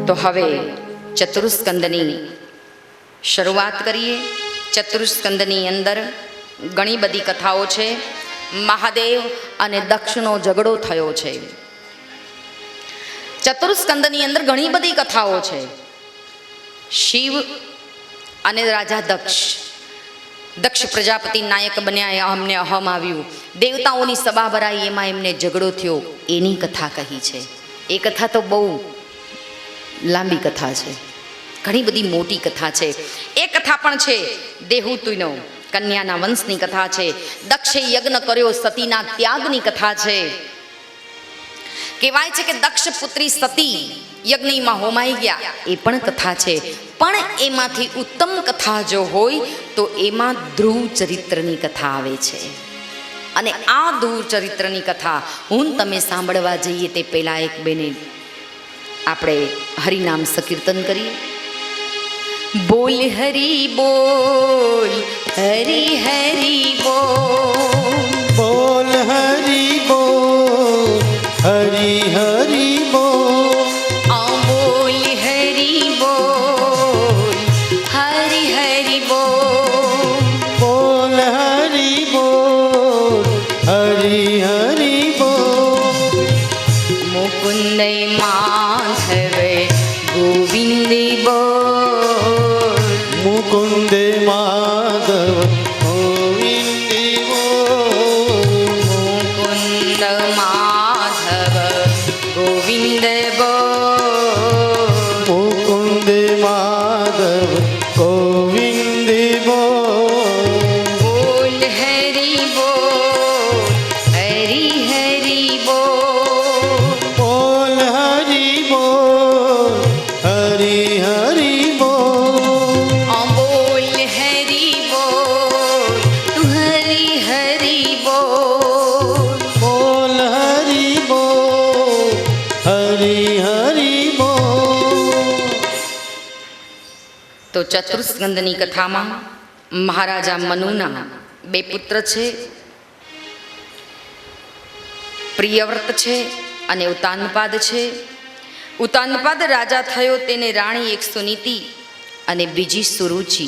તો હવે ચતુર્સ્કંદની શરૂઆત કરીએ. ચતુર્સ્કંદની અંદર ઘણી બધી કથાઓ છે. મહાદેવ અને દક્ષનો ઝઘડો થયો છે. ચતુર્સ્કંદની અંદર ઘણી બધી કથાઓ છે. શિવ અને રાજા દક્ષ પ્રજાપતિ નાયક બન્યા, અમને અહમ આવ્યું, દેવતાઓની સભા ભરાઈ, એમાં એમને ઝઘડો થયો, એની કથા કહી છે. એ કથા તો બહુ લાંબી કથા છે, ઘણી બધી મોટી કથા છે. એ કથા પણ છે દેહુતુનો કન્યાના વંશની કથા છે. દક્ષે યજ્ઞ કર્યો, સતીના ત્યાગની કથા છે. કહેવાય છે કે દક્ષ પુત્રી સતી યજ્ઞમાં હોમાઈ ગયા, એ પણ કથા છે. પણ એમાંથી ઉત્તમ કથા જો હોય તો એમાં ધ્રુવ ચરિત્રની કથા આવે છે. અને આ ધ્રુવ ચરિત્રની કથા હું તમે સાંભળવા જઈએ તે પહેલા એક બેને આપણે હરિનામ સંકીર્તન કરીએ. બોલ હરી બોલ, હરી હરી બોલ, બોલ હરી બોલ, હરી હરી બોલ. આ બોલ હરી બોલ, હરી હરી બોલ, બોલ હરી બોલ, હરી હરી બોલ. મુકુંદ માધવ ગોવિંદ બોલ, મુકુંદ માધવ ગોવિંદ બોલ. મુકુંદ માધવ ગોવિંદ બોલ, મુકુંદ માધવ ગોવિંદ બોલ. બોલ હરી બોલ, હરી હરી બોલ, બોલ હરી બોલ, હરી હરી બોલ. આ બોલ હરી બોલ, તું હરી હરી બોલ. બોલ હરી બોલ, હરી હરી બોલ. તો ચતુર્સ્કંદની કથામાં મહારાજા મનુના બે પુત્ર છે, પ્રિયવ્રત છે અને ઉતાનપાદ છે. ઉતાનપાદ રાજા થયો, તેને રાણી એક સુનીતિ અને બીજી સુરુચિ.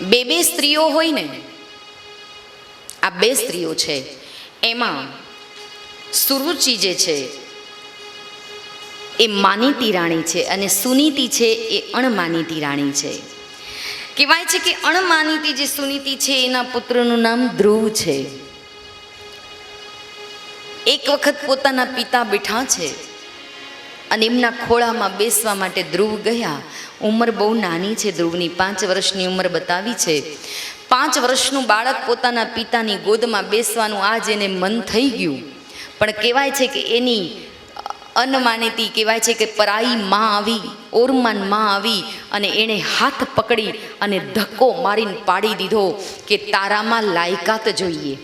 બે સ્ત્રીઓ હોય ને, આ બે સ્ત્રીઓ છે. એમાં સુરુચિ જે છે એ માનીતી રાણી છે અને સુનીતિ છે એ અણમાનીતી રાણી છે. કહેવાય છે કે અણમાનીતી જે સુનીતિ છે એના પુત્રનું નામ ધ્રુવ છે. એક વખત પોતાના પિતા બેઠા છે અને એમના ખોળામાં બેસવા માટે ધ્રુવ ગયા. ઉંમર બહુ નાની છે ધ્રુવની, 5 વર્ષની ઉંમર બતાવી છે. 5 વર્ષનું બાળક પોતાના પિતાની ગોદમાં બેસવાનું આજ એને મન થઈ ગયું. પણ કહેવાય છે કે એની અનમાનીતી, કહેવાય છે કે પરાઈ માં આવી, ઓરમાન માં આવી અને એણે હાથ પકડી અને ધક્કો મારીને પાડી દીધો કે તારામાં લાયકાત જોઈએ,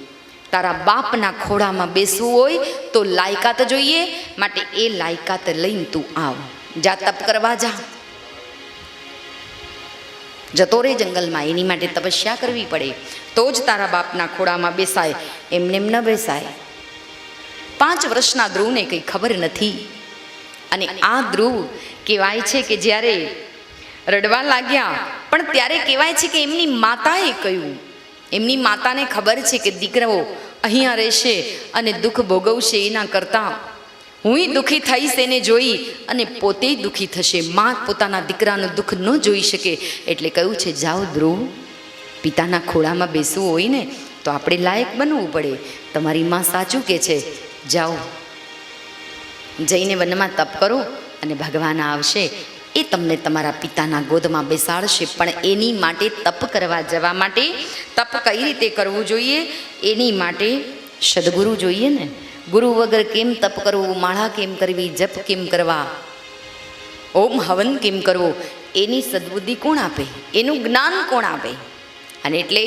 તારા બાપના ખોળામાં બેસવું હોય તો લાયકાત જોઈએ, માટે એ લાયકાત લઈને તું આવ, જા તપ કરવા જા, જતો રે જંગલમાં. એની માટે તપસ્યા કરવી પડે તો જ તારા બાપના ખોળામાં બેસાય, એમને એમ ન બેસાય. 5 વર્ષના ધ્રુવને કંઈ ખબર નથી. અને આ ધ્રુવ કહેવાય છે કે જ્યારે રડવા લાગ્યા, પણ ત્યારે કહેવાય છે કે એમની માતાએ કહ્યું, એમની માતાને ખબર છે કે દીકરો અહીંયા રહેશે અને દુઃખ ભોગવશે, એના કરતાં હુંય દુઃખી થઈશ એને જોઈ અને પોતે દુઃખી થશે. માં પોતાના દીકરાનું દુઃખ ન જોઈ શકે, એટલે કહ્યું છે જાઓ ધ્રુવ, પિતાના ખોળામાં બેસવું હોય ને તો આપણે લાયક બનવું પડે. તમારી માં સાચું કે છે, જાઓ જઈને વનમાં તપ કરો અને ભગવાન આવશે, એ તમને તમારા પિતાના ગોદમાં બેસાડશે. પણ એની માટે તપ કરવા જવા માટે, તપ કઈ રીતે કરવું જોઈએ એની માટે સદગુરુ જોઈએ ને. ગુરુ વગર કેમ તપ કરવું, માળા કેમ કરવી, જપ કેમ કરવા, ઓમ હવન કેમ કરવો, એની સદબુદ્ધિ કોણ આપે, એનું જ્ઞાન કોણ આપે? અને એટલે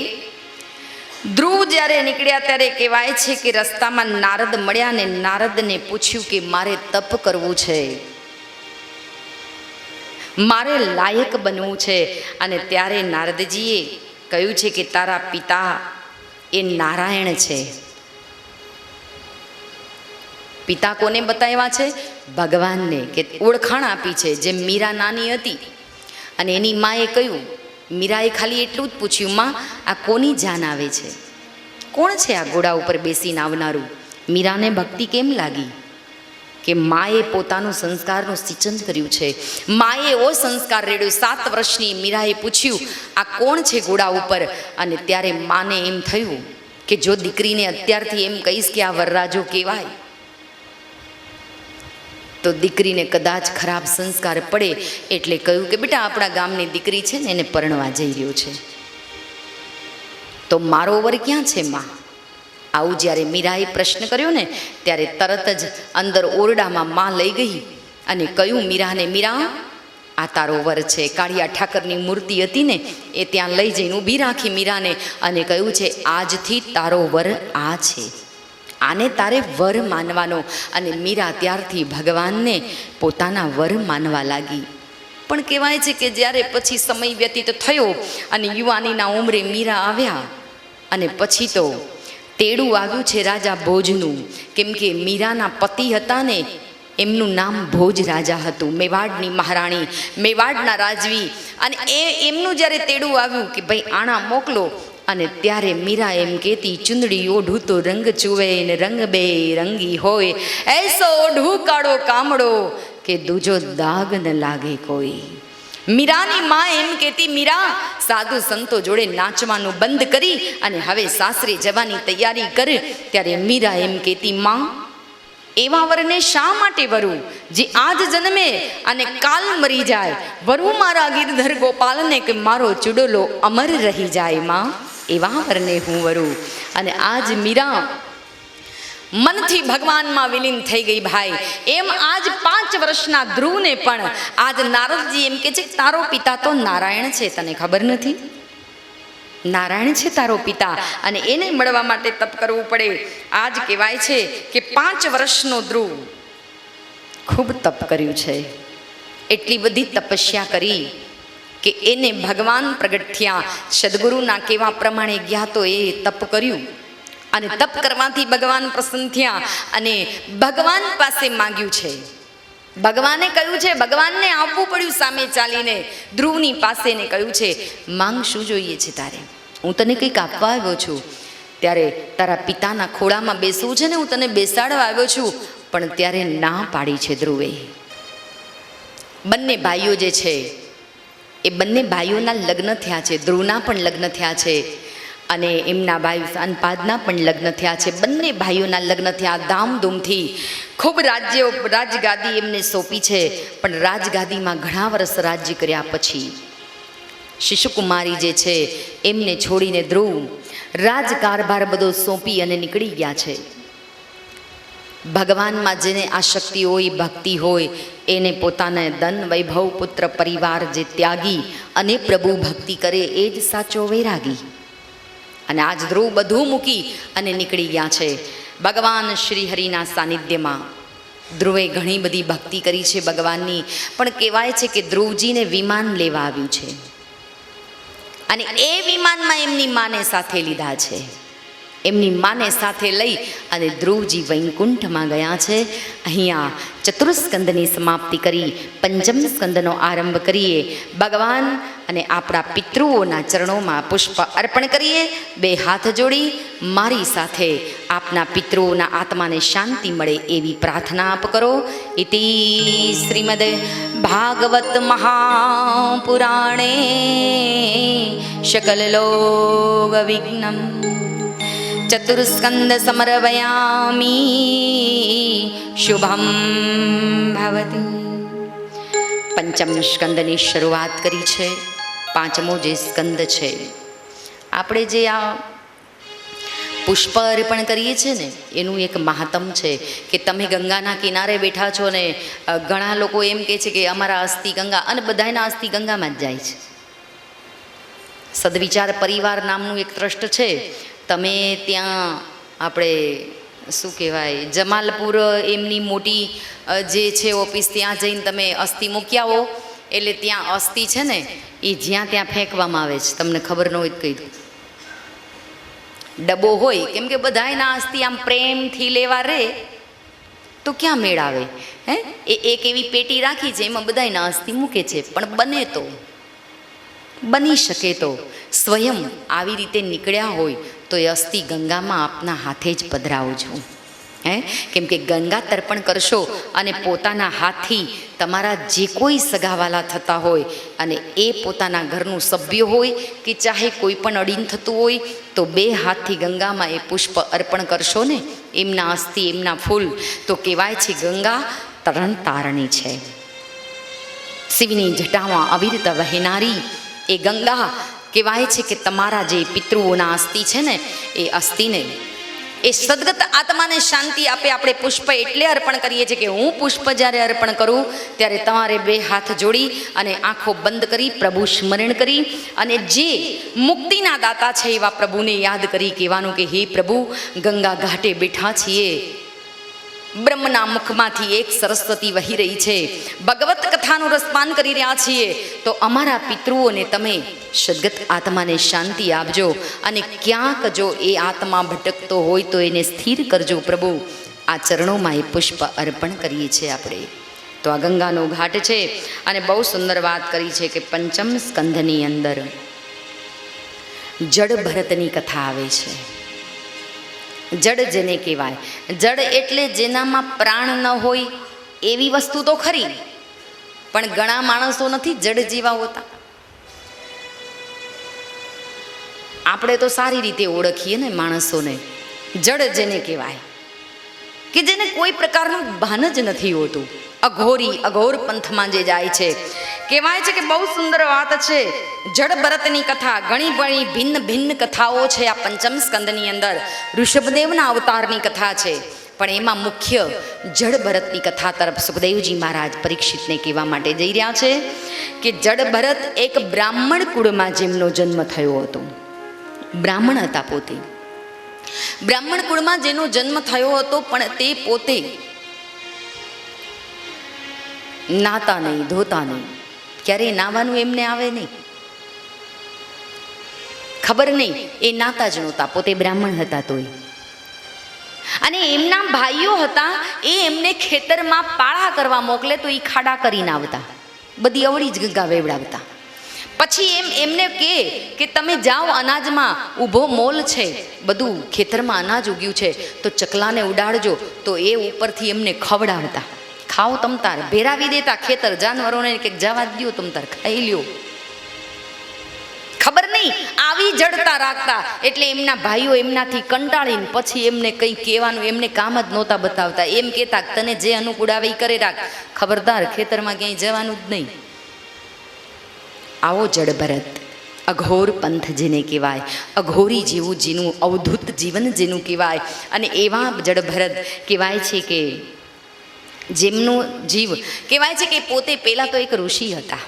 ધ્રુવ જ્યારે નીકળ્યા ત્યારે કહેવાય છે કે રસ્તામાં નારદ મળ્યા ને નારદને પૂછ્યું કે મારે તપ કરવું છે, મારે લાયક બનવું છે. અને ત્યારે નારદજીએ કહ્યું છે કે તારા પિતા એ નારાયણ છે. પિતા કોને બતાવ્યા છે? ભગવાનને કે ઓળખાણ આપી છે. જેમ મીરા નાની હતી અને એની માએ કહ્યું, મીરાએ ખાલી એટલું જ પૂછ્યું, માં આ કોની જાન આવે છે? કોણ છે આ ઘોડા ઉપર બેસીને આવનારું? મીરાને ભક્તિ કેમ લાગી? કે માએ પોતાનું સંસ્કારનું સિંચન કર્યું છે. માએ એવો સંસ્કાર રેડ્યો. 7 વર્ષની મીરાએ પૂછ્યું, આ કોણ છે ઘોડા ઉપર? અને ત્યારે માને એમ થયું કે જો દીકરીને અત્યારથી એમ કહીશ કે આ વરરાજો કહેવાય તો દીકરીને કદાચ ખરાબ સંસ્કાર પડે, એટલે કહ્યું કે બેટા આપણા ગામની દીકરી છે ને એને પરણવા જઈ રહ્યો છે, તો મારો વર ક્યાં છે માં? આવું જ્યારે મીરાએ પ્રશ્ન કર્યો ને ત્યારે તરત જ અંદર ઓરડામાં માં લઈ ગઈ અને કહ્યું મીરાને, મીરા આ તારો વર છે. કાળિયા ઠાકરની મૂર્તિ હતી ને એ ત્યાં લઈ જઈને ઊભી રાખી મીરાને અને કહ્યું છે આજથી તારો વર આ છે, આને તારે વર માનવાનો. અને મીરા ત્યારથી ભગવાનને પોતાના વર માનવા લાગી. પણ કહેવાય છે કે જ્યારે પછી સમય વ્યતીત થયો અને યુવાનીના ઉંમરે મીરા આવ્યા અને પછી તો તેડું આવ્યું છે રાજા ભોજનું. કેમ કે મીરાના પતિ હતા ને એમનું નામ ભોજ રાજા હતું, મેવાડની મહારાણી, મેવાડના રાજવી. અને એમનું જ્યારે તેડું આવ્યું કે ભાઈ આણા મોકલો, અને ત્યારે મીરા એમ કહેતી, ચુંદડી ઓઢું તો રંગ ચુવે ને રંગ બે રંગી હોય, એસો ઓઢું કાળો કામડો કે દૂજો દાગ ન લાગે કોઈ. મીરાની માં એમ કહેતી, મીરા સાધુ સંતો જોડે નાચવાનું બંધ કરી અને હવે સાસરે જવાની તૈયારી કર. ત્યારે મીરા એમ કહેતી, માં એવા વરને શા માટે વરું જે આજ જન્મે અને કાલ મરી જાય? વરું મારા ગિરધર ગોપાલને કે મારો ચુડોલો અમર રહી જાય. માં એવા વરને હું વરું. અને આજ મીરા મનથી ભગવાનમાં વિલીન થઈ ગઈ ભાઈ. એમ આજ 5 વર્ષના ધ્રુવને પણ આજ નારદજી એમ કે છે તારો પિતા તો નારાયણ છે, તને ખબર નથી? નારાયણ છે તારો પિતા, અને એને મળવા માટે તપ કરવું પડે. આજ કહેવાય છે કે 5 વર્ષનો ધ્રુવ ખૂબ તપ કર્યું છે. એટલી બધી તપસ્યા કરી કે એને ભગવાન પ્રગટ થયા. સદગુરુના કહેવા પ્રમાણે ગયા તો એ તપ કર્યું અને તપ કરવાથી ભગવાન પ્રસન્ન થયા અને ભગવાન પાસે માંગ્યું છે. ભગવાને કહ્યું છે, ભગવાનને આવવું પડ્યું સામે ચાલીને ધ્રુવની પાસે ને કહ્યું છે માંગ શું જોઈએ છે તારે? હું તને કંઈક આપવા આવ્યો છું. ત્યારે તારા પિતાના ખોળામાં બેસવું છે ને હું તને બેસાડવા આવ્યો છું. પણ ત્યારે ના પાડી છે ધ્રુવે. બંને ભાઈઓ જે છે એ બંને ભાઈઓના લગ્ન થયા છે. ધ્રુવના પણ લગ્ન થયા છે અને એમના ભાઈ શાનપાદના પણ લગ્ન થયા છે. બંને ભાઈઓના લગ્ન થયા ધામધૂમથી. ખૂબ રાજગાદી એમને સોંપી છે. પણ રાજગાદીમાં ઘણા વર્ષ રાજ્ય કર્યા પછી શિશુકુમારી જે છે એમને છોડીને ધ્રુવ રાજકારભાર બધો સોંપી અને નીકળી ગયા છે. ભગવાનમાં જેને આસક્તિ હોય, ભક્તિ હોય, એને પોતાના ધન વૈભવ પુત્ર પરિવાર જે ત્યાગી અને પ્રભુ ભક્તિ કરે એ જ સાચો વૈરાગી. અને આજ ધ્રુવ બધું મૂકી અને નીકળી ગયા છે ભગવાન શ્રી હરિના સાનિધ્યમાં. ધ્રુવે ઘણી બધી ભક્તિ કરી છે ભગવાનની. પણ કહેવાય છે કે ધ્રુવજીને વિમાન લેવા આવ્યું છે અને એ વિમાનમાં એમની માને સાથે લીધા છે. એમની માને સાથે લઈ અને ધ્રુવજી વૈકુંઠમાં ગયા છે. અહીંયા ચતુર્સ્કંદની સમાપ્તિ કરી પંચમ સ્કંદનો આરંભ કરીએ. ભગવાન અને આપણા પિતૃઓના ચરણોમાં પુષ્પ અર્પણ કરીએ. 2 હાથ જોડી મારી સાથે આપના પિતૃઓના આત્માને શાંતિ મળે એવી પ્રાર્થના આપ કરો. ઇતિ શ્રીમદ ભાગવત મહાપુરાણે શકલલોક વિઘ્નમ ચતુર્સ્કંદ સમર્પયામી શુભમ ભવતિ. પંચમ સ્કંદની શરૂઆત કરી છે. 5મો જે સ્કંદ છે, આપણે જે આ પુષ્પ અર્પણ કરીએ છીએ ને એનું એક મહાત્મ છે કે તમે ગંગાના કિનારે બેઠા છો ને ઘણા લોકો એમ કહે છે કે અમારા અસ્થિ ગંગા, અને બધાના અસ્થિ ગંગામાં જ જાય છે. સદવિચાર પરિવાર નામનું એક ટ્રસ્ટ છે. તમે ત્યાં આપણે શું કહેવાય જમાલપુર એમની મોટી જે છે ઓફિસ, ત્યાં જઈને તમે અસ્થિ મૂકી આવો એટલે ત્યાં અસ્થિ છે ને એ જ્યાં ત્યાં ફેંકવામાં આવે છે. તમને ખબર ન હોય તો કહી દઉં. ડબ્બો હોય કેમ કે બધાયના અસ્થિ આમ પ્રેમથી લેવા રહે તો ક્યાં મેળ આવે. હે એક એવી પેટી રાખી છે, એમાં બધાયના અસ્થિ મૂકે છે. પણ બને તો, બની શકે તો સ્વયં આવી રીતે નીકળ્યા હોય તો એ અસ્થિ ગંગામાં આપના હાથે જ પધરાવજો. કેમ કે ગંગા તર્પણ કરશો અને પોતાના હાથથી તમારા જે કોઈ સગાવાલા થતા હોય અને એ પોતાના ઘરનું સભ્ય હોય કે ચાહે કોઈ પણ અડીન થતું હોય, તો 2 હાથથી ગંગામાં એ પુષ્પ અર્પણ કરશો ને, એમના અસ્થિ, એમના ફૂલ, તો કહેવાય છે ગંગા તરણ તારણી છે. શિવની જટામાં અવિરત વહેનારી એ ગંગા કહેવાય છે કે તમારા જે પિતૃઓના અસ્થિ છે ને, એ અસ્થિને, એ સદગત આત્માને શાંતિ આપે. આપણે પુષ્પ એટલે અર્પણ કરીએ છીએ કે હું પુષ્પ જ્યારે અર્પણ કરું ત્યારે તમારે 2 હાથ જોડી અને આંખો બંધ કરી પ્રભુ સ્મરણ કરી અને જે મુક્તિના દાતા છે એવા પ્રભુને યાદ કરી કહેવાનું કે હે પ્રભુ, ગંગા ઘાટે બેઠા છીએ, બ્રહ્મના મુખમાંથી એક સરસ્વતી વહી રહી છે, ભગવત કથાનું રસપાન કરી રહ્યા છીએ, તો અમારા પિતૃઓને તમે સદગત આત્માને શાંતિ આપજો અને ક્યાંક જો એ આત્મા ભટકતો હોય તો એને સ્થિર કરજો પ્રભુ. આ ચરણોમાં એ પુષ્પ અર્પણ કરીએ છીએ આપણે. તો આ ગંગાનો ઘાટ છે અને બહુ સુંદર વાત કરી છે કે 5મ સ્કંધની અંદર જડ ભરતની કથા આવે છે. જડ જેને કહેવાય, જડ એટલે જેનામાં પ્રાણ ન હોય એવી વસ્તુ તો ખરી, પણ ઘણા માણસો નથી જડ જેવા હોતા. આપણે તો સારી રીતે ઓળખીએ ને માણસોને. જડ જેને કહેવાય કે જેને કોઈ પ્રકારનું ભાન જ નથી હોતું. અઘોર પંથમાં જે જાય છે, કહેવાય છે કે બહુ સુંદર વાત છે. જડ ભરતની કથા, ઘણી ભિન્ન કથાઓ છે આ 5મ સ્કંદની અંદર. ઋષભદેવના અવતારની કથા છે, પણ એમાં મુખ્ય જડ ભરતની કથા તરફ સુખદેવજી મહારાજ પરીક્ષિતને કહેવા માટે જઈ રહ્યા છે કે જડ ભરત એક બ્રાહ્મણ કુળમાં જેમનો જન્મ થયો હતો. બ્રાહ્મણ હતા પોતે, બ્રાહ્મણ કુળમાં જેનો જન્મ થયો હતો, પણ તે પોતે નાતા નહીં, ધોતા નહીં, ક્યારેય નાવાનું એમને આવે નહીં, ખબર નહીં, એ નાતા જ નહોતા, પોતે બ્રાહ્મણ હતા તોય. અને એમના ભાઈઓ હતા, એ એમને ખેતરમાં પાળા કરવા મોકલે તો એ ખાડા કરીને આવતા, બધી અવળી જ ગંગા વેવડાવતા. પછી એમને કે તમે જાઓ, અનાજમાં ઊભો મોલ છે, બધું ખેતરમાં અનાજ ઉગ્યું છે, તો ચકલાને ઉડાડજો, તો એ ઉપરથી એમને ખવડાવતા. ખાઓ તમતાર, ભેરાવી દેતા ખેતર જાનવરોને કે જવા દો તમતાર, ખાઈ લ્યો. ખબર નહીં, આવી જડતા રાખતા. એટલે એમના ભાઈઓ એમનાથી કંટાળીને પછી એમને કંઈ કહેવાનું, એમને કામ જ નહોતા બતાવતા. એમ કહેતા તને જે અનુકૂળ આવે એ કરે રાખ, ખબરદાર ખેતરમાં ક્યાંય જવાનું જ નહીં. આવો જડ ભરત, અઘોર પંથ જેને કહેવાય, અઘોરી જેવું જેનું અવધૂત જીવન જેનું કહેવાય. અને એવા જડ ભરત કહેવાય છે કે જેમનો જીવ કહેવાય છે કે પોતે પહેલાં તો એક ઋષિ હતા.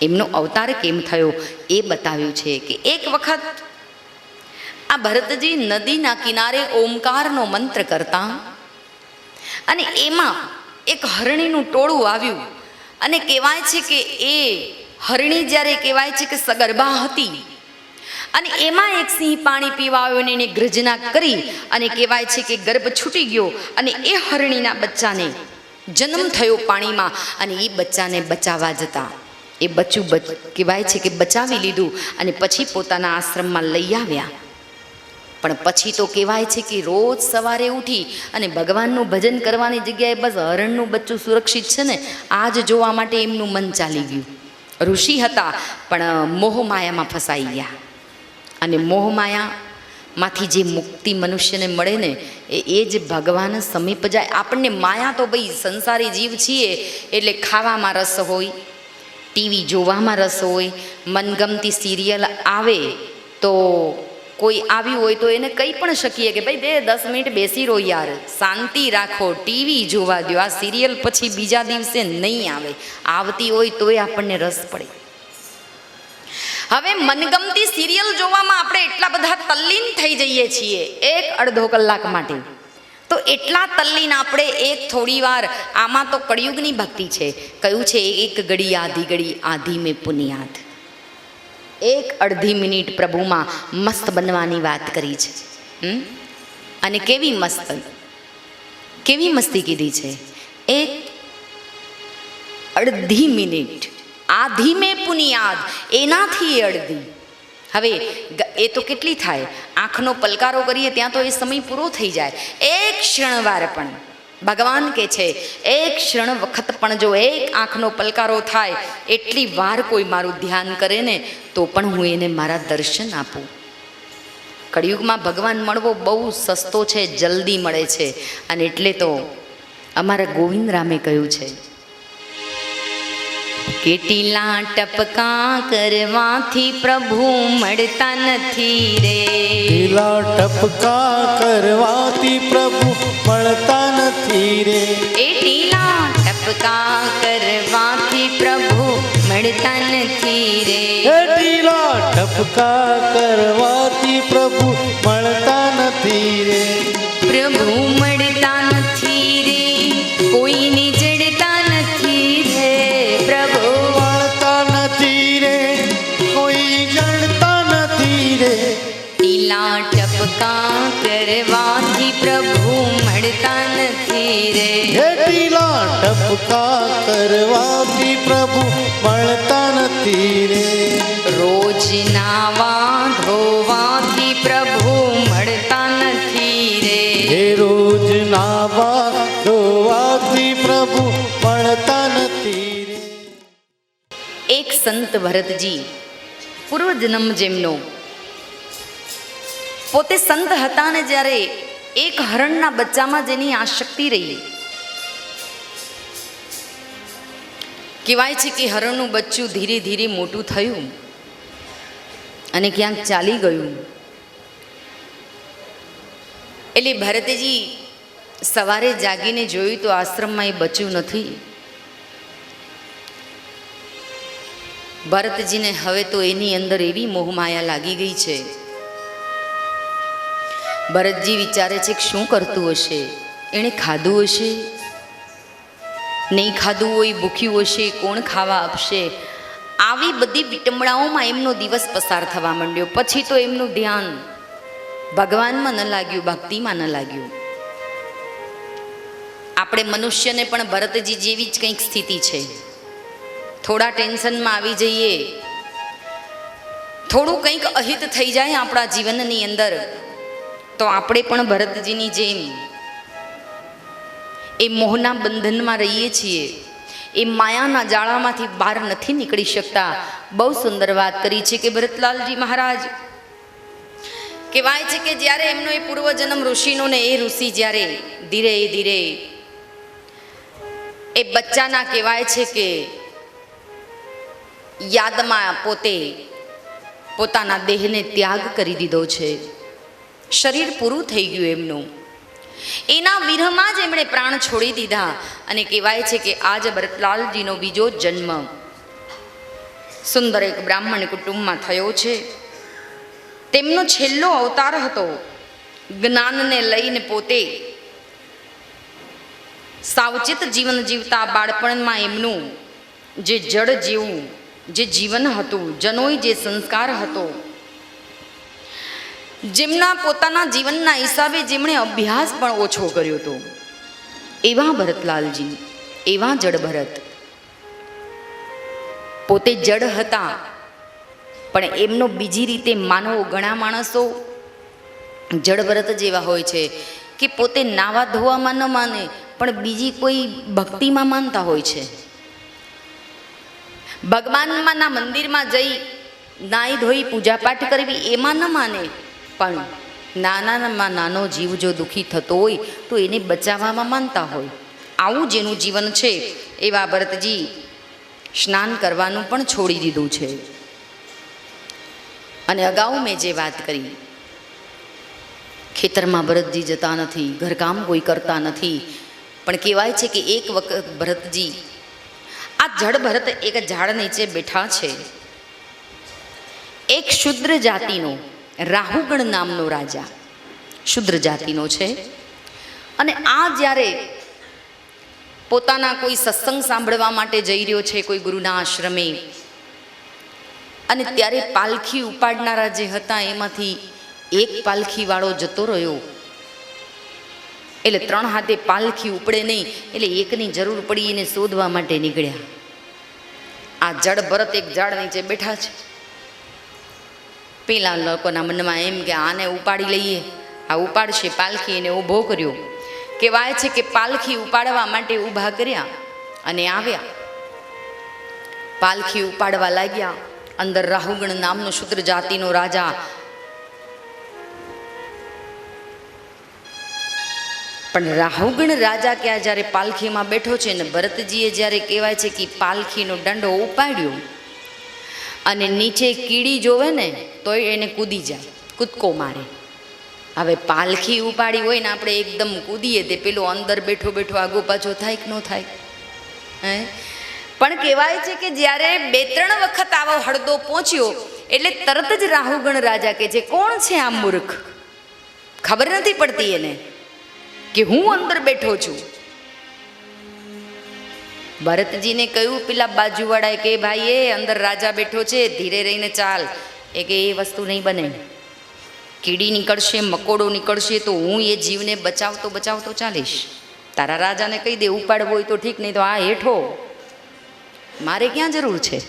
એમનો અવતાર કેમ થયો એ બતાવ્યું છે કે એક વખત આ ભરતજી નદીના કિનારે ઓમકારનો મંત્ર કરતા અને એમાં એક હરણીનું ટોળું આવ્યું. અને કહેવાય છે કે એ હરણી જ્યારે કહેવાય છે કે સગર્ભા હતી અને એમાં એક સિંહ પાણી પીવા આવ્યો અને એને ગર્જના કરી અને કહેવાય છે કે ગર્ભ છૂટી ગયો અને એ હરણીના બચ્ચાને જન્મ થયો પાણીમાં. અને એ બચ્ચાને બચાવવા જતા એ બચ્ચું કહેવાય છે કે બચાવી લીધું અને પછી પોતાના આશ્રમમાં લઈ આવ્યા. પણ પછી તો કહેવાય છે કે રોજ સવારે ઉઠી અને ભગવાનનું ભજન કરવાની જગ્યાએ બસ હરણનું બચ્ચું સુરક્ષિત છે ને આ જ જોવા માટે એમનું મન ચાલી ગયું. ઋષિ હતા પણ મોહમાયામાં ફસાઈ ગયા. અને મોહમાયામાંથી જે મુક્તિ મનુષ્યને મળે ને એ જ ભગવાન સમીપ જાય. આપણને માયા તો ભાઈ સંસારી જીવ છીએ એટલે ખાવામાં રસ હોય, ટીવી જોવામાં રસ હોય, મનગમતી સિરિયલ આવે તો કોઈ આવ્યું હોય તો એને કંઈ પણ શકીએ કે ભાઈ 10 મિનિટ બેસી રહો યાર, શાંતિ રાખો, ટીવી જોવા દો, આ સિરિયલ પછી બીજા દિવસે નહીં આવે, આવતી હોય તોય આપણને રસ પડે. હવે મનગમતી સિરિયલ જોવામાં આપણે એટલા બધા તલ્લીન થઈ જઈએ છીએ 1-1.5 કલાક માટે. તો એટલા તલ્લીન આપણે એક થોડી વાર, આમાં તો કળિયુગની ભક્તિ છે, કયું છે એક ઘડી આધી ઘડી આધી મેં પુનિયાદ, 1-1.5 મિનિટ પ્રભુમાં મસ્ત બનવાની વાત કરી છે. અને કેવી મસ્તી કીધી છે અડધી મિનિટ, આધી મેં પુની યાદ, એનાથી અડધી. હવે એ તો કેટલી થાય, આંખનો પલકારો કરીએ ત્યાં તો એ સમય પૂરો થઈ જાય. એક ક્ષણવાર પણ ભગવાન કહે છે, એક ક્ષણ વખત પણ જો એક આંખનો પલકારો થાય એટલી વાર કોઈ મારું ધ્યાન કરે ને તો પણ હું એને મારા દર્શન આપું. કળિયુગમાં ભગવાન મળવો બહુ સસ્તો છે, જલ્દી મળે છે. અને એટલે તો અમારા ગોવિંદ રામે કહ્યું છે, કેટલા ટપકા કરવાથી પ્રભુ મળતા નથી રે. કેટલા ટપકા કરવાથી પ્રભુ મળતા નથી રે. કેટલા ટપકા કરવાથી પ્રભુ મળતા નથી રે. કેટલા ટપકા કરવાથી પ્રભુ મળતા નથી રે. પ્રભુ મળતા નથી રે, કોઈને જડતા નથી રે. પ્રભુ મળતા નથી રે, કોઈ જણતા નથી રે. ટીલા ટપકા કરવાથી પ્રભુ મળતા નથી રે. કેટલા ટપકા કરવાથી પ્રભુ મળતા નથી રે. રોજ નાવા ધોવાથી પ્રભુ મળતા નથી રે. હે રોજ નાવા ધોવાથી પ્રભુ મળતા નથી રે. એક સંત ભરતજી પૂર્વજન્મ જેમનો, પોતે સંત હતા ને જ્યારે એક હરણના બચ્ચામાં જેની આસક્તિ રહી. કહેવાય છે કે હરણનું બચ્ચું ધીરે ધીરે મોટું થયું અને ક્યાંક ચાલી ગયું. એટલે ભરતજી સવારે જાગીને જોયું તો આશ્રમમાં એ બચ્ચું નથી. ભરતજીને હવે તો એની અંદર એવી મોહમાયા લાગી ગઈ છે. ભરતજી વિચારે છે કે શું કરતું હશે, એણે ખાધું હશે, નહીં ખાધું હોય, ભૂખ્યું હશે, કોણ ખાવા આપશે. આવી બધી વિટંબણાઓમાં એમનો દિવસ પસાર થવા માંડ્યો. પછી તો એમનું ધ્યાન ભગવાનમાં ન લાગ્યું, ભક્તિમાં ન લાગ્યું. આપણે મનુષ્યને પણ ભરતજી જેવી જ કંઈક સ્થિતિ છે. થોડા ટેન્શનમાં આવી જઈએ, થોડું કંઈક અહિત થઈ જાય આપણા જીવનની અંદર, તો આપણે પણ ભરતજીની જેમ એ મોહના બંધનમાં રહીએ છીએ. એ માયાના જાળામાંથી બહાર નથી નીકળી શકતા. બહુ સુંદર વાત કરી છે કે ભરતલાલજી મહારાજ કહેવાય છે કે જ્યારે એમનો એ પૂર્વજન્મ ઋષિનો ને એ ઋષિ જ્યારે ધીરે ધીરે એ બચ્ચાના કહેવાય છે કે યાદમાં પોતે પોતાના દેહને ત્યાગ કરી દીધો છે. શરીર પૂરું થઈ ગયું એમનું. એના વિરહમાં જ એમણે પ્રાણ છોડી દીધા. અને કહેવાય છે કે આજ ભરતલાલજીનો બીજો જન્મ સુંદર એક બ્રાહ્મણ કુટુંબમાં થયો છે. તેમનો છેલ્લો અવતાર હતો. જ્ઞાનને લઈને પોતે સાવચેત જીવન જીવતા બાળપણમાં એમનું જે જડ જેવું જે જીવન હતું, જનોય જે સંસ્કાર હતો, જેમના પોતાના જીવનના હિસાબે જેમણે અભ્યાસ પણ ઓછો કર્યો હતો, એવા ભરતલાલજી, એવા જડ ભરત. પોતે જડ હતા પણ એમનો બીજી રીતે માનવો. ઘણા માણસો જડ ભરત જેવા હોય છે કે પોતે નાવા ધોવામાં ન માને પણ બીજી કોઈ ભક્તિમાં માનતા હોય છે. ભગવાનના મંદિરમાં જઈ નાહી ધોઈ પૂજાપાઠ કરવી એમાં ન માને, પણ નાનામાં નાનો જીવ જો દુઃખી થતો હોય તો એને બચાવવામાં માનતા હોય. આવું જેનું જીવન છે એવા ભરતજી સ્નાન કરવાનું પણ છોડી દીધું છે. અને અગાઉ મેં જે વાત કરી, ખેતરમાં ભરતજી જતા નથી, ઘરકામ કોઈ કરતા નથી. પણ કહેવાય છે કે એક વખત ભરતજી, આ જડ ભરત એક ઝાડ નીચે બેઠા છે. એક શુદ્ર જાતિનો રાહુગણ નામનો રાજા શુદ્ર જાતિનો છે. અને આ જ્યારે પોતાના કોઈ સત્સંગ સાંભળવા માટે જઈ રહ્યો છે કોઈ ગુરુના આશ્રમે, અને ત્યારે પાલખી ઉપાડનારા જે હતા એમાંથી એક પાલખીવાળો જતો રહ્યો. એટલે ત્રણ હાથે પાલખી ઉપડે નહીં, એટલે એકની જરૂર પડી એને શોધવા માટે નીકળ્યા. આ જડ ભરત એક ઝાડ નીચે બેઠા છે. પેલા લોકોના મનમાં એમ કે આને ઉપાડી લઈએ, આ ઉપાડશે પાલખી. એને ઊભો કર્યો. કહેવાય છે કે પાલખી ઉપાડવા માટે ઊભા કર્યા અને આવ્યા. પાલખી ઉપાડવા લાગ્યા. અંદર રાહુગણ નામનો શુદ્ર જાતિનો રાજા, પણ રાહુગણ રાજા ક્યાં જ્યારે પાલખીમાં બેઠો છે ને ભરતજીએ જ્યારે કહેવાય છે કે પાલખીનો દંડો ઉપાડ્યો અને નીચે કીડી જોવે ને તોય એને કૂદી જાય, કૂદકો મારે. હવે પાલખી ઉપાડી હોય ને આપણે એકદમ કૂદીએ તે પેલો અંદર બેઠો બેઠો આગો પાછો થાય કે ન થાય? હે, પણ કહેવાય છે કે જ્યારે 2-3 વખત આવો હળદો પહોંચ્યો એટલે તરત જ રાહુગણ રાજા કે છે, કોણ છે આ મૂર્ખ? ખબર નથી પડતી એને કે હું અંદર બેઠો છું. ભરતજીને કહ્યું, પેલા બાજુવાળાએ કે ભાઈ એ અંદર રાજા બેઠો છે, ધીરે રહીને ચાલ. એ કે એ વસ્તુ નહીં બને. કીડી નીકળશે, મકોડો નીકળશે તો હું એ જીવને બચાવતો બચાવતો ચાલીશ. તારા રાજાને કહી દે ઉપાડવો હોય તો ઠીક, નહીં તો આ હેઠો, મારે ક્યાં જરૂર છે?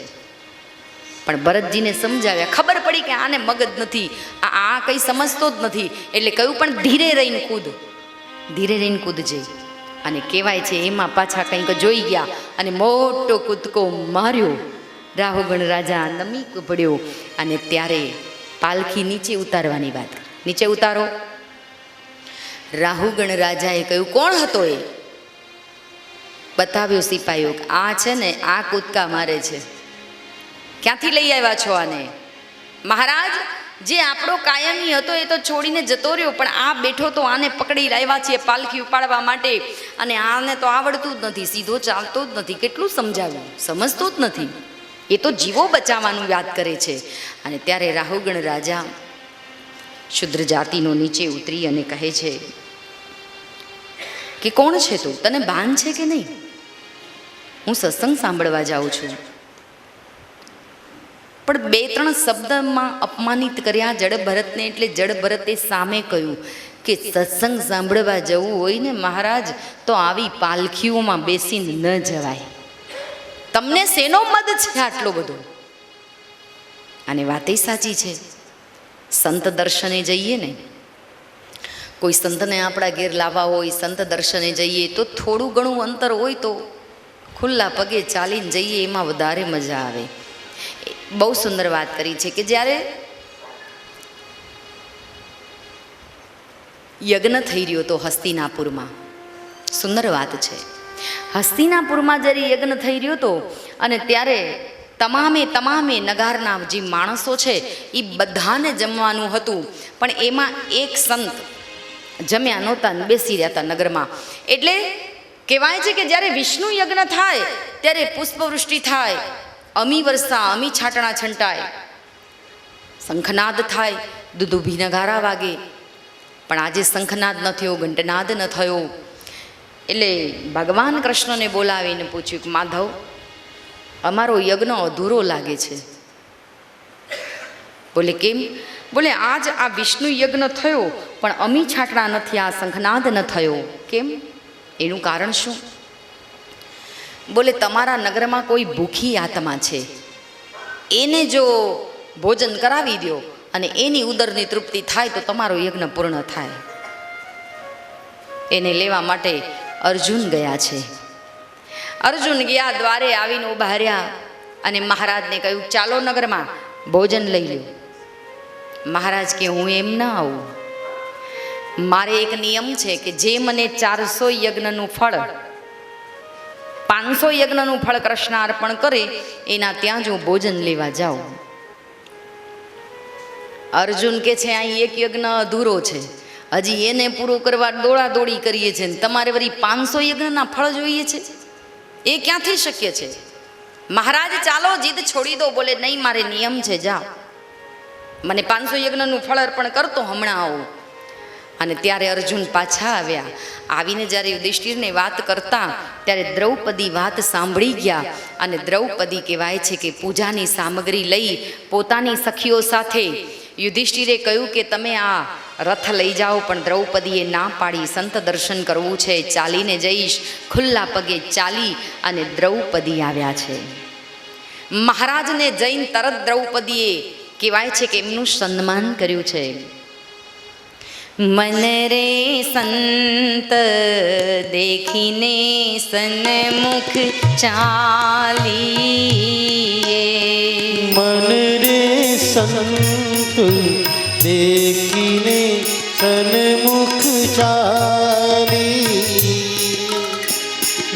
પણ ભરતજીને સમજાવ્યા. ખબર પડી કે આને મગજ નથી, આ કંઈ સમજતો જ નથી. એટલે કહ્યું પણ ધીરે રહીને કૂદ, ધીરે રહીને કૂદજે. અને કહેવાય છે એમાં પાછા કંઈક જોઈ ગયા અને મોટો કૂદકો માર્યો. રાહુગણ રાજા નમી પડ્યો અને ત્યારે પાલખી નીચે ઉતારવાની વાત. નીચે ઉતારો. રાહુગણ રાજાએ કહ્યું, કોણ હતો એ? બતાવ્યો સિપાહીઓ. આ છે ને આ કૂદકા મારે છે. ક્યાંથી લઈ આવ્યા છો આને? મહારાજ, જે આપણો કાયમી હતો એ તો છોડીને જતો રહ્યો, પણ આ બેઠો તો આને પકડી લાવ્યા છીએ પાલખી ઉપાડવા માટે, અને આને તો આવડતું જ નથી, સીધો ચાલતો જ નથી. કેટલું સમજાવ્યું, સમજતો જ નથી. એ તો જીવો બચાવવાનું યાદ કરે છે. અને ત્યારે રાહુગણ રાજા શુદ્ર જાતિનો નીચે ઉતરી અને કહે છે કે કોણ છે તું? તને ભાન છે કે નહીં? હું સત્સંગ સાંભળવા જાઉં છું. પણ 2-3 શબ્દમાં અપમાનિત કર્યા જડ ભરતને. એટલે જડ ભરતે સામે કહ્યું કે સત્સંગ સાંભળવા જવું હોય ને મહારાજ તો આવી પાલખીઓમાં બેસીને ન જવાય. તમને શેનો મદ છે આટલો બધો? અને વાતે સાચી છે. સંત દર્શને જઈએ ને, કોઈ સંતને આપણા ઘેર લાવવા હોય, સંત દર્શને જઈએ તો થોડું ઘણું અંતર હોય તો ખુલ્લા પગે ચાલીને જઈએ, એમાં વધારે મજા આવે. બહુ સુંદર વાત કરી છે કે જ્યારે યજ્ઞ થઈ રહ્યો તો હસ્તિનાપુરમાં, સુંદર વાત છે. હસ્તિનાપુરમાં જ્યારે યજ્ઞ થઈ રહ્યો હતો અને ત્યારે તમામે નગારના જે માણસો છે એ બધાને જમવાનું હતું, પણ એમાં એક સંત જમ્યા નહોતા ને બેસી રહ્યા હતા નગરમાં. એટલે કહેવાય છે કે જ્યારે વિષ્ણુ યજ્ઞ થાય ત્યારે પુષ્પવૃષ્ટિ થાય, અમી વર્ષા, અમી છાટણા છંટાય, શંખનાદ થાય, દુદુભી નગારા વાગે. પણ આજે શંખનાદ ન થયો, ઘંટનાદ ન થયો. એટલે ભગવાન કૃષ્ણને બોલાવીને પૂછ્યું કે માધવ, અમારો યજ્ઞ અધૂરો લાગે છે. બોલે કેમ? બોલે આજ આ વિષ્ણુ યજ્ઞ થયો પણ અમી છાટણા નથી, આ શંખનાદ ન થયો. કેમ? એનું કારણ શું? બોલે તમારા નગરમાં કોઈ ભૂખી આત્મા છે, એને જો ભોજન કરાવી દો અને એની ઉદરની તૃપ્તિ થાય તો તમારો યજ્ઞ પૂર્ણ થાય. એને લેવા માટે અર્જુન ગયા છે. અર્જુન ગયા, દ્વારે આવીને ઊભા રહ્યા અને મહારાજને કહ્યું ચાલો નગરમાં ભોજન લઈ લો. મહારાજ કે હું એમ ના આવું, મારે એક નિયમ છે કે જે મને 400 યજ્ઞનું ફળ, 500 યજ્ઞનું ફળ કૃષ્ણ અર્પણ કરે એના ત્યાં જ હું ભોજન લેવા જાઉં. અર્જુન કે છે અહીં એક યજ્ઞ અધૂરો છે, હજી એને પૂરો કરવા દોડાદોડી કરીએ છીએ, તમારે વળી 500 યજ્ઞના ફળ જોઈએ છે, એ ક્યાંથી શક્ય છે? મહારાજ ચાલો જીદ છોડી દો. બોલે નહીં, મારે નિયમ છે, જાઓ, મને 500 યજ્ઞનું ફળ અર્પણ કરતો હમણાં આવું. અને ત્યારે અર્જુન પાછા આવ્યા. આવીને જ્યારે યુધિષ્ઠિરને વાત કરતા ત્યારે દ્રૌપદી વાત સાંભળી ગયા. અને દ્રૌપદી કહેવાય છે કે પૂજાની સામગ્રી લઈ પોતાની સખીઓ સાથે યુધિષ્ઠિરે કહ્યું કે તમે આ રથ લઈ જાઓ, પણ દ્રૌપદીએ ના પાડી. સંત દર્શન કરવું છે, ચાલીને જઈશ. ખુલ્લા પગે ચાલી અને દ્રૌપદી આવ્યા છે. મહારાજને જઈને તરત દ્રૌપદીએ કહેવાય છે કે એમનું સન્માન કર્યું છે. મન રે સંત દેખીને સન્મુખ ચાલીએ. મન રે સંત દેખીને સન્મુખ ચાલી.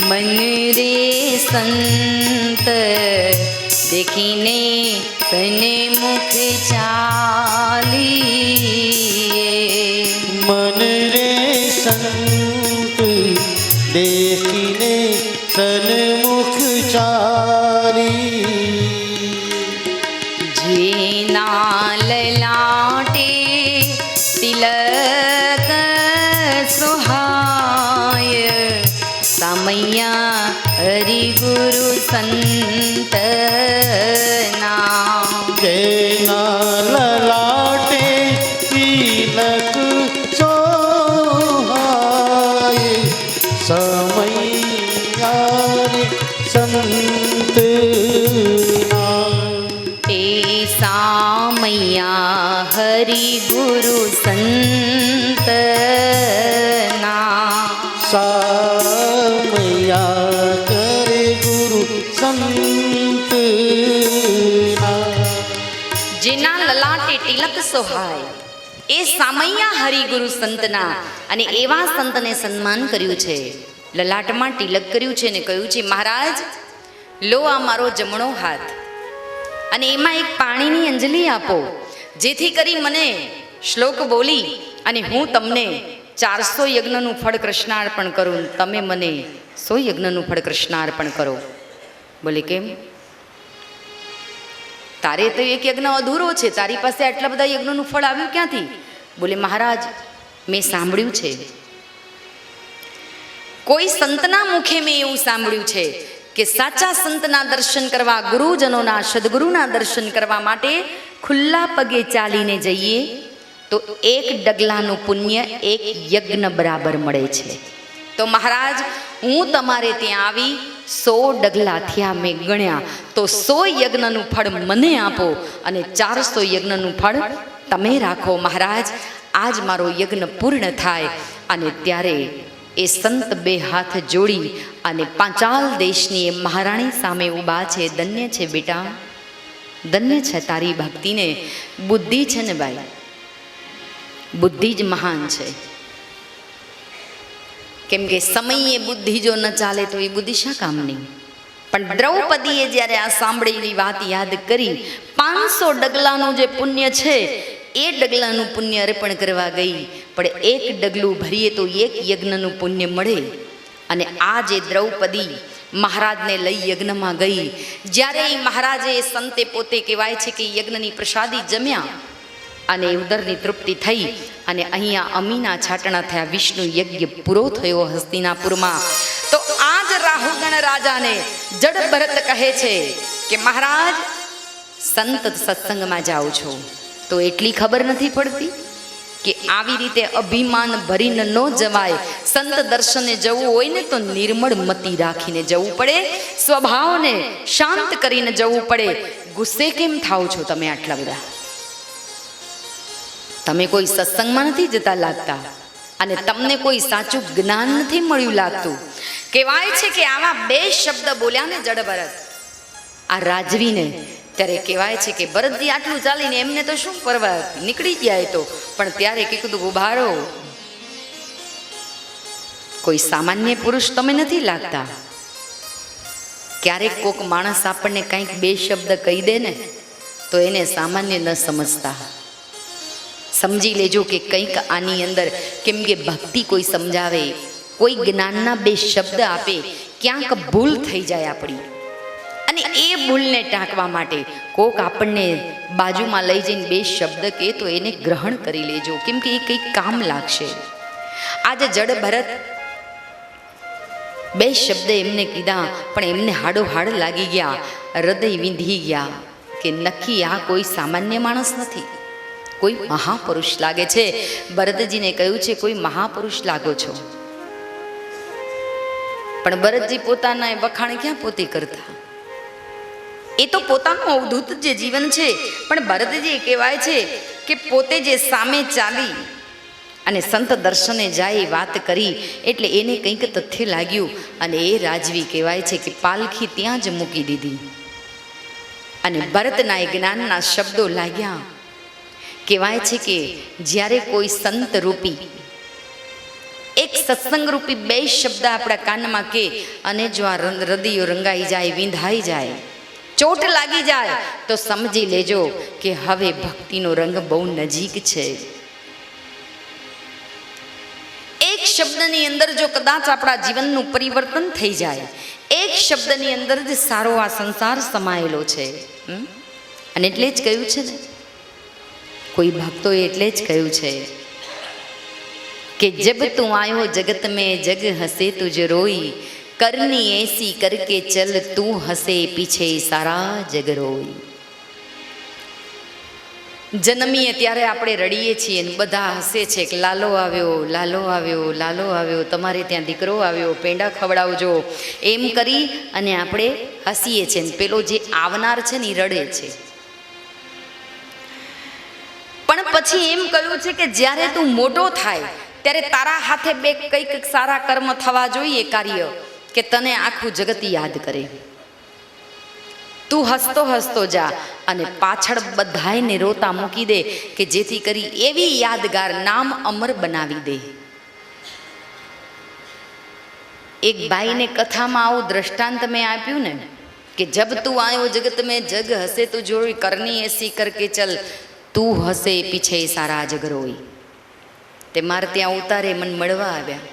મન રે સંત દેખીને સન્મુખ ચાલીએ. મન રે સંત દેખીને સન્મુખ ચાલી. જેના લલાટે તિલક સુહાય સમૈયા હરિગુરુ સંતના. જેના લલાટે તિલક સોહાય સમૈયા સંતના. તે સામૈયા હરિગુરુ સંતના. સામયા કરે ગુરુ સંતના. જેના લલાટે તિલક સોહાય એ સામૈયા હરિગુરુ સંતના. અને એવા સંતને સન્માન કર્યું છે, લલાટમાં તિલક કર્યું છે ને કહ્યું છે, મહારાજ લો આ મારો જમણો હાથ અને એમાં એક પાણીની અંજલિ આપો, જેથી કરી મને શ્લોક બોલી અને હું તમને 400 યજ્ઞનું ફળ કૃષ્ણાર્પણ કરું, તમે મને 100 યજ્ઞનું ફળ કૃષ્ણાર્પણ કરો. બોલે કેમ? તારે તો એક યજ્ઞ અધૂરો છે, તારી પાસે આટલા બધા યજ્ઞનું ફળ આવ્યું ક્યાંથી? બોલે મહારાજ મેં સાંભળ્યું છે, કોઈ સંતના મુખે મેં એવું સાંભળ્યું છે કે સાચા સંતના દર્શન કરવા, ગુરુજનોના સદગુરુના દર્શન કરવા માટે ખુલ્લા પગે ચાલીને જઈએ તો એક ડગલાનું પુણ્ય એક યજ્ઞ બરાબર મળે છે. તો મહારાજ હું તમારે ત્યાં આવી 100 ડગલા થયા મેં ગણ્યા, તો 100 યજ્ઞનું ફળ મને આપો અને 400 યજ્ઞનું ફળ તમે રાખો. મહારાજ આજ મારો યજ્ઞ પૂર્ણ થાય. અને ત્યારે એ સંત બે હાથ જોડી અને પાંચાલ દેશની એ મહારાણી સામે ઊભા છે. ધન્ય છે બેટા, ધન્ય છે તારી ભક્તિને. બુદ્ધિ છે ને ભાઈ, બુદ્ધિ જ મહાન છે. કેમ કે સમયે બુદ્ધિ જો ન ચાલે તો એ બુદ્ધિ શા કામની? પણ દ્રૌપદીએ જ્યારે આ સાંભળેલી વાત યાદ કરી, 500 ડગલાનું જે પુણ્ય છે એ ડગલાનું પુણ્ય અર્પણ કરવા ગઈ, પણ એક ડગલું ભરીએ તો એક યજ્ઞનું પુણ્ય મળે. અને આ જે દ્રૌપદી મહારાજને લઈ યજ્ઞમાં ગઈ, જ્યારે એ મહારાજે એ સંતે પોતે કહેવાય છે કે યજ્ઞની પ્રસાદી જમ્યા અને ઉદરની તૃપ્તિ થઈ અને અહીંયા અમીના છાટણા થયા. વિષ્ણુ યજ્ઞ પૂરો થયો હસ્તિનાપુરમાં. તો આજ રાહુગણ રાજાને જડ ભરત કહે છે કે મહારાજ સંત સત્સંગમાં જાઓ છો તો એટલી ખબર નથી પડતી કે આવી રીતે અભિમાન ભરીને ન જવાય. સંત દર્શને જવું હોય ને તો નિર્મળ મતિ રાખીને જવું પડે, સ્વભાવને શાંત કરીને જવું પડે. ગુસ્સે કેમ થાવ છો તમે આટલા બધા? તમે કોઈ સત્સંગમાં નથી જતા લાગતા અને તમને કોઈ સાચું જ્ઞાન નથી મળ્યું લાગતું. કહેવાય છે કે આવા 2 શબ્દ બોલ્યા ને જડ ભરત આ રાજવીને, ત્યારે કહેવાય છે કે ભરતજી આટલું ચાલીને એમને તો શું પરવા, નીકળી ગયા તો. પણ ત્યારે કીધું ઉભા રહો, કોઈ સામાન્ય પુરુષ તમે નથી લાગતા. ક્યારેક કોક માણસ આપણને કંઈક 2 શબ્દ કહી દે ને તો એને સામાન્ય ન સમજતા. સમજી લેજો કે કંઈક આની અંદર, કેમ કે ભક્તિ કોઈ સમજાવે, કોઈ જ્ઞાનના 2 શબ્દ આપે, ક્યાંક ભૂલ થઈ જાય આપણી, અને એ ભૂલને ટાંકવા માટે કોક આપણને બાજુમાં લઈ જઈને 2 શબ્દ કહે તો એને ગ્રહણ કરી લેજો, કેમ કે એ કંઈક કામ લાગશે. આજે જડ ભરત 2 શબ્દ એમને કીધા પણ એમને હાડો હાડ લાગી ગયા, હૃદય વિંધી ગયા કે નક્કી આ કોઈ સામાન્ય માણસ નથી, કોઈ મહાપુરુષ લાગે છે. ભરતજીને કહ્યું છે કોઈ મહાપુરુષ લાગો છો. પણ ભરતજી પોતાના વખાણ ક્યાં પોતે કરતા? એ તો પોતાનું અવધૂત જે જીવન છે, પણ ભરતજી કહેવાય છે કે પોતે જે સામે ચાલી અને સંત દર્શને જાય વાત કરી એટલે એને કંઈક તથ્ય લાગ્યું અને એ રાજવી કહેવાય છે કે પાલખી ત્યાં જ મૂકી દીધી અને ભરતના એ જ્ઞાનના શબ્દો લાગ્યા. કહેવાય છે કે જ્યારે કોઈ સંત રૂપી એક સત્સંગ રૂપી બે શબ્દ આપણા કાનમાં કે અને જો આ હૃદયો રંગાઈ જાય, વિંધાઈ જાય, ચોટ લાગી જાય તો સમજી લેજો કે હવે ભક્તિનો રંગ બહુ નજીક છે. એક શબ્દની અંદર જો કદાચ આપણા જીવનનું પરિવર્તન થઈ જાય, એક શબ્દની અંદર જ સારો આ સંસાર સમાયેલો છે. અને એટલે જ કહ્યું છે ને, કોઈ ભક્તોએ એટલે જ કહ્યું છે કે જબ તું આયો જગત મેં જગ હસે તુજ રોઈ, કરની એસી કરકે ચલ તું હસે પીછે સારા જગ રોઈ. જન્મીએ ત્યારે આપણે રડીએ છીએ ને બધા હસે છે કે લાલો આવ્યો, લાલો આવ્યો, લાલો આવ્યો, તમારે ત્યાં દીકરો આવ્યો, પેંડા ખવડાવજો, એમ કરી અને આપણે હસીએ છીએ ને પેલો જે આવનાર છે ને એ રડે છે. પણ પછી એમ કહ્યું છે કે જ્યારે તું મોટો થાય ત્યારે તારા હાથે બે કંઈક સારા કર્મ થવા જોઈએ, કાર્ય કે તને આખું જગત યાદ કરે. તું હસતો હસતો જા અને પાછળ બધાયને રોતા મૂકી દે કે જેથી કરી એવી યાદગાર નામ અમર બનાવી દે. એક ભાઈને કથામાં આવું દ્રષ્ટાંત મેં આપ્યું ને કે જબ તું આયો જગત મેં જગ હસે તું જોઈ, કરની એસી કરકે ચલ તું હસે પીછે સારા જગ રોઈ. તે મારે ત્યાં ઉતારે મને મળવા આવ્યા.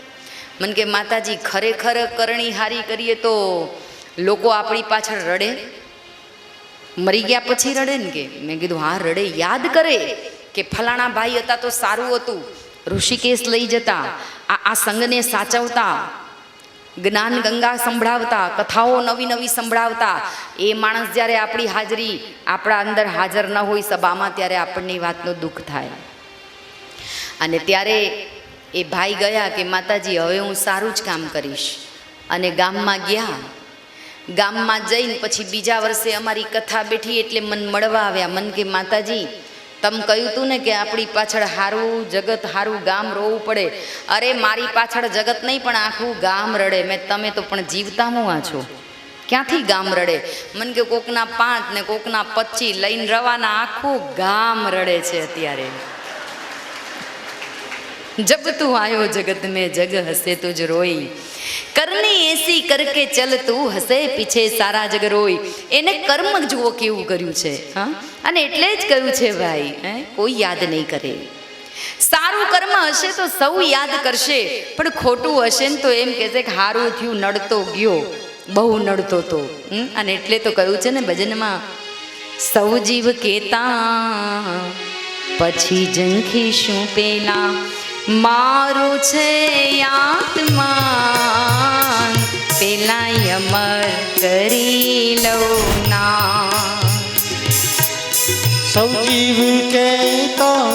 મને કે માતાજી ખરેખર કરણી હારી કરીએ તો લોકો આપણી પાછળ રડે? મરી ગયા પછી રડે ને? કે મેં કીધું હા રડે, યાદ કરે કે ફલાણા ભાઈ હતા તો સારું હતું, ઋષિકેશ લઈ જતા, આ સંઘને સાચવતા, જ્ઞાન ગંગા સંભળાવતા, કથાઓ નવી નવી સંભળાવતા. એ માણસ જ્યારે આપણી હાજરી આપણા અંદર હાજર ન હોય સભામાં ત્યારે આપણને વાતનું દુઃખ થાય. અને ત્યારે એ ભાઈ ગયા કે માતાજી હવે હું સારું જ કામ કરીશ. અને ગામમાં ગયા. ગામમાં જઈને પછી બીજા વર્ષે અમારી કથા બેઠી એટલે મન મળવા આવ્યા. મન કે માતાજી તમે કહ્યું હતું ને કે આપણી પાછળ હારું જગત, હારું ગામ રોવું પડે. અરે મારી પાછળ જગત નહીં પણ આખું ગામ રડે. મેં તમે તો પણ જીવતા મોવા છો, ક્યાંથી ગામ રડે? મન કે કોકના 5 ને કોકના 25 લઈને રવાના, આખું ગામ રડે છે અત્યારે. જબ તું આયો જગત મેં જગ હસે તુજ રોઈ, કરની એસી કરકે ચલ તું હસે પીછે સારા જગ રોઈ. એને કર્મ જુઓ કેવું કર્યું છે. હા, અને એટલે જ કહ્યું છે ભાઈ, કોઈ યાદ નહીં કરે. સારું કર્મ હશે તો સૌ યાદ કરશે, પણ ખોટું હશે ને તો એમ કહેશે કે હારું થયું, નડતો ગયો, બહુ નડતો તો. અને એટલે તો કહ્યું છે ને ભજનમાં, સૌ જીવ કેતા પછી ઝંખી શું પેલા, મારું છે આત્માન પેલા અમર કરી લઉં ના. સૌ જીવ કહેતા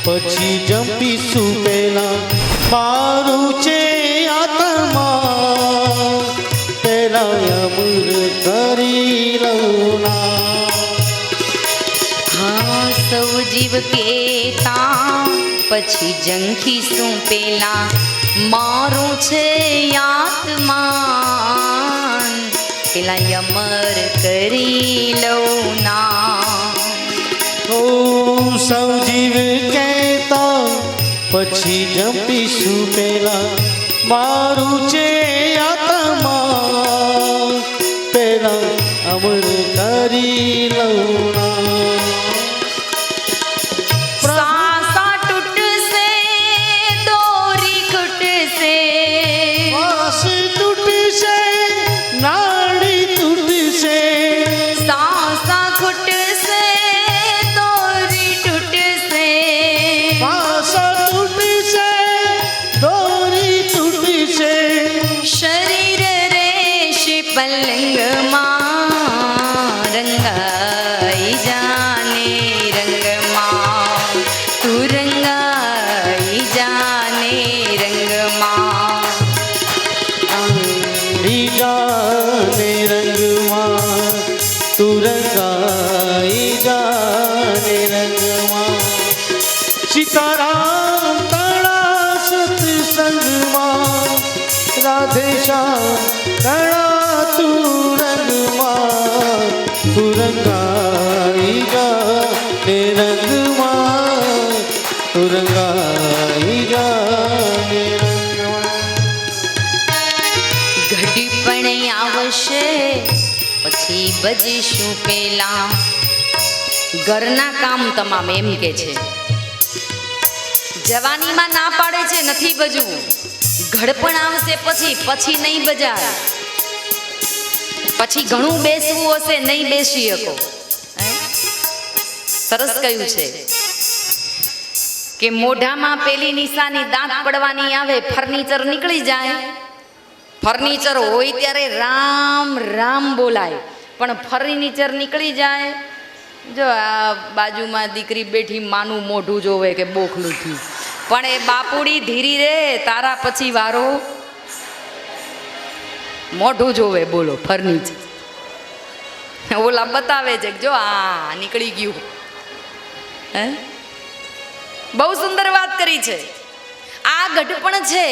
પછી જંપીશું પેલા, મારું છે આત્મા પેલા અમર કરી લઉં ના. હા, સૌ જીવ કેતા પછી ઝંખીશું પેલા, મારું છે આત્માન પેલા અમર કરી લઉં ના. ઓ સૌ જીવ કહેતા પછી જંપીશું પેલા, મારું છે આત્મા પેલા અમર કરી લઉં ના. પલંગમાં રંગાઈ જાને રંગમાં, તું રંગાઈ જાને રંગમાં. જાને રંગમાં તું ઘણા તુરંગમાં તુરંગાઈ જા ને રંગમાં તુરંગાઈ જા ને રંગમાં. ઘડી પણ આવશે પછી બજીશું પેલા. ઘરના કામ તમામ એમ કે છે, જવાનીમાં ના પાડે છે નથી બજવું. ઘડપણ આવશે પછી નહીં બજાય. પછી ઘણું બેસવું હશે નહીં બેસી શકો. સરસ કહ્યું છે કે મોઢામાં પેલી નિશાની દાંત પડવાની આવે, ફર્નિચર નીકળી જાય. ફર્નિચર હોય ત્યારે રામ રામ બોલાય, પણ ફર્નિચર નીકળી જાય. જો આ બાજુમાં દીકરી બેઠી માનું મોઢું જોવે કે બોખલું થયું, પણ એ બાપુડી ધીરી રે, તારા પછી વારો મોઢું જોવે. બોલો ફર્નિચર ઓલા બતાવે છે જો આ નીકળી ગયું. હે, બહુ સુંદર વાત કરી છે. આ ઘડપણ છે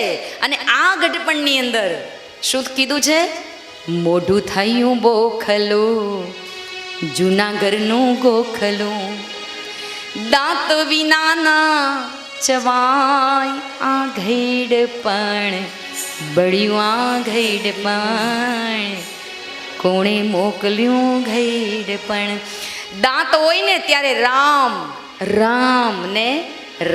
અને આ ઘડપણની અંદર શું કીધું છે? મોઢું થયું બોખલું, જૂના ઘરનું ગોખલું. દાંત વિનાના ચવાય આ ઘેડપણ, બળ્યું આ ઘેડપણ, કોણે મોકલ્યું ઘેડપણ. દાંત હોય ને ત્યારે રામ રામ ને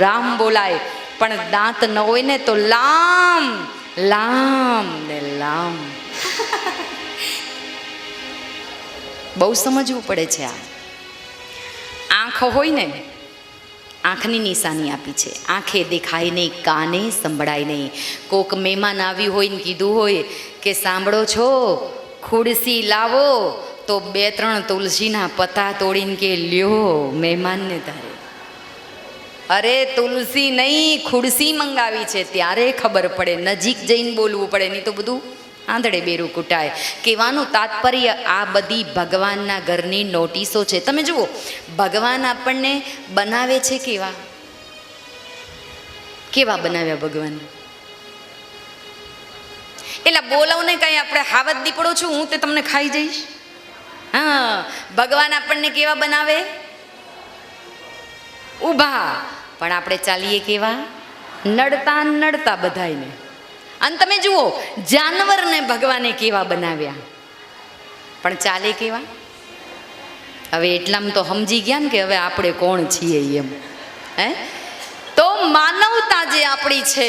રામ બોલાય, પણ દાંત ન હોય ને તો લામ લામ ને લામ. બહુ સમજવું પડે છે. આ આંખ હોય ને, આંખની નિશાની આપી છે. આંખે દેખાય નહીં, કાને સંભળાય નહીં. કોક મહેમાન આવ્યું હોય ને કીધું હોય કે સાંભળો છો, ખુરશી લાવો, તો 2-3 તુલસીના પત્તા તોડીને કે લ્યો મહેમાનને તારે. અરે તુલસી નહીં, ખુરશી મંગાવી છે ત્યારે ખબર પડે. નજીક જઈને બોલવું પડે, નહીં તો બધું આંધળે બેરું કૂટાય. કહેવાનું તાત્પર્ય આ બધી ભગવાનના ઘરની નોટિસો છે. તમે જુઓ, ભગવાન આપણને બનાવે છે કેવા કેવા બનાવ્યા ભગવાન. એટલે બોલાવને કાંઈ આપણે હાવત દીપડો છું હું તે તમને ખાઈ જઈશ. હા, ભગવાન આપણને કેવા બનાવે? ઊભા. પણ આપણે ચાલીએ કેવા? નડતા નડતા બધાયને. અને તમે જુઓ, જાનવરને ભગવાને કેવા બનાવ્યા, પણ ચાલે કેવા? હવે એટલામાં તો સમજી ગયા ને કે હવે આપણે કોણ છીએ એમ. હે, તો માનવતા જે આપણી છે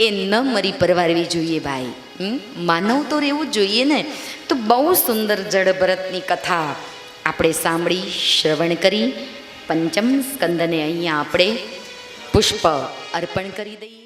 એ ન મરી પરવારવી જોઈએ ભાઈ. માનવ તો રહેવું જ જોઈએ ને. તો બહુ સુંદર જડભરતની કથા આપણે સાંભળી, શ્રવણ કરી. પંચમ સ્કંદને અહીંયા આપણે પુષ્પ અર્પણ કરી દઈએ.